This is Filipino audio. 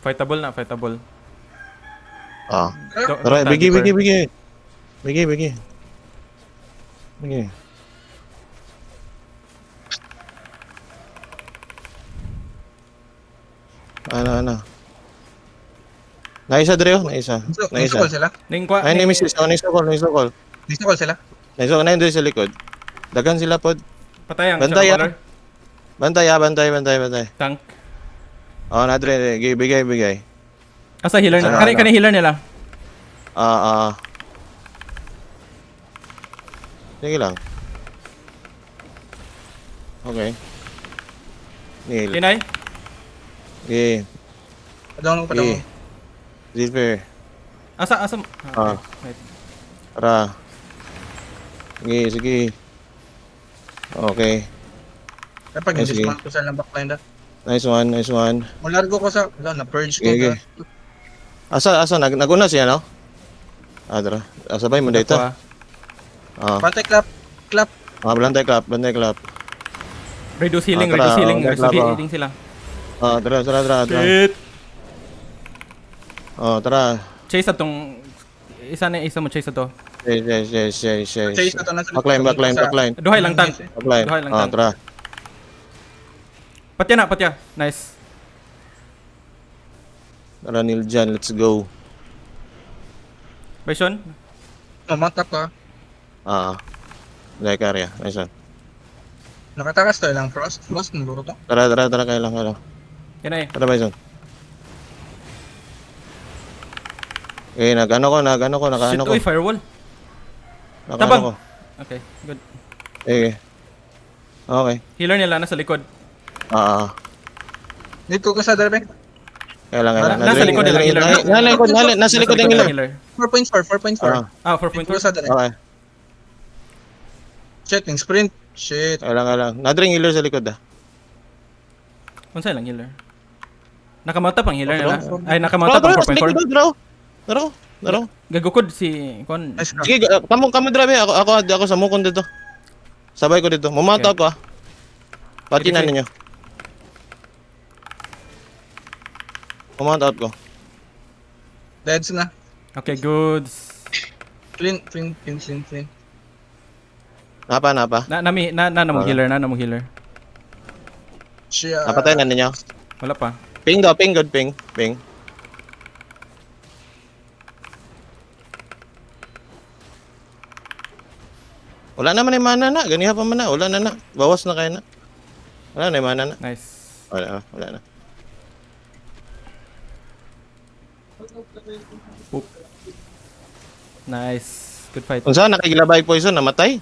Fightable na, fightable. Ah. Do- Tara, don't bigi, deeper. bigi, bigi. Bigi, bigi. Bigi. Ano. Naisa, Dreo, naisa. Naisukol sila. Ning kwa, Ay, ning... naisukol, naisukol. Naisukol sila. Naisukol na yun sa likod. Dagan sila pod. Patay ang Bantay, shadow color. Bantay. Tank. Oh, na Dre, bigay. Asa healer na? Ano? Kani healer nila. Sige lang. Okay. Nil. Kinay. Okay. Padong. Okay. Zilfer. Asa. Ah. Wait. Tara. Sige. Okay. Kapag Sige. hindi ko sa lang backline da. Nice one. Malargo ko sa, na-purge ko. Okay. Asa, naguna siya, no? Tara. Sabay mo dito. Kwa. Patay clap. Bantay clap. Reduce healing, tara, reduce healing. okay, Reduce clap, healing sila. Tara. Shit. Tara. Chase atong... Isa mo chase ato. Yes. Chase na to na sa Backline. Duhay lang tank. Backline. Duhay lang tank. Tara. Patya. Nice. Tara, Niljan, let's go. Bison. Matap ka. Dahil karya. Nice one. Nakatakas to lang frost. Frost ng luro to. Tara, kaya lang. Kinay. Tara, Bison. Okay, nag-ano ko. Shit, uy, firewall. Naka-ano Tabang. ko. Okay, good. Okay. Healer nila nasa likod. Dito ka sa Darbe. Kaya lang. Nasa likod nila, healer. Nasa likod ng healer. 4.4. Ah, Dito 4.2. sa Darbe. Okay. Shit, yung sprint. Shit. Kaya lang. Nadring healer sa likod Unsa lang healer? Nakamount up ang healer nila. Draw. Ay, nakamount up ang 4.4. Draw. Gagukod si Kon. Nice ka. Sige, kamo Drabe. Ako sa mukon dito. Sabay ko dito. Mumount Okay. up ko Patinan ninyo. Mumount out ko. Deads na. Okay, goods. Clean. Napa. Namong healer. Shit. Napatay na ninyo. Wala pa. Ping daw, good ping. Wala naman yung mana na. Ganiha pa man na. Wala na. Bawas na kayo na. Wala na yung mana na. Nice. Wala na. Nice. Good fight. Kung saan nakikilabay poison, namatay.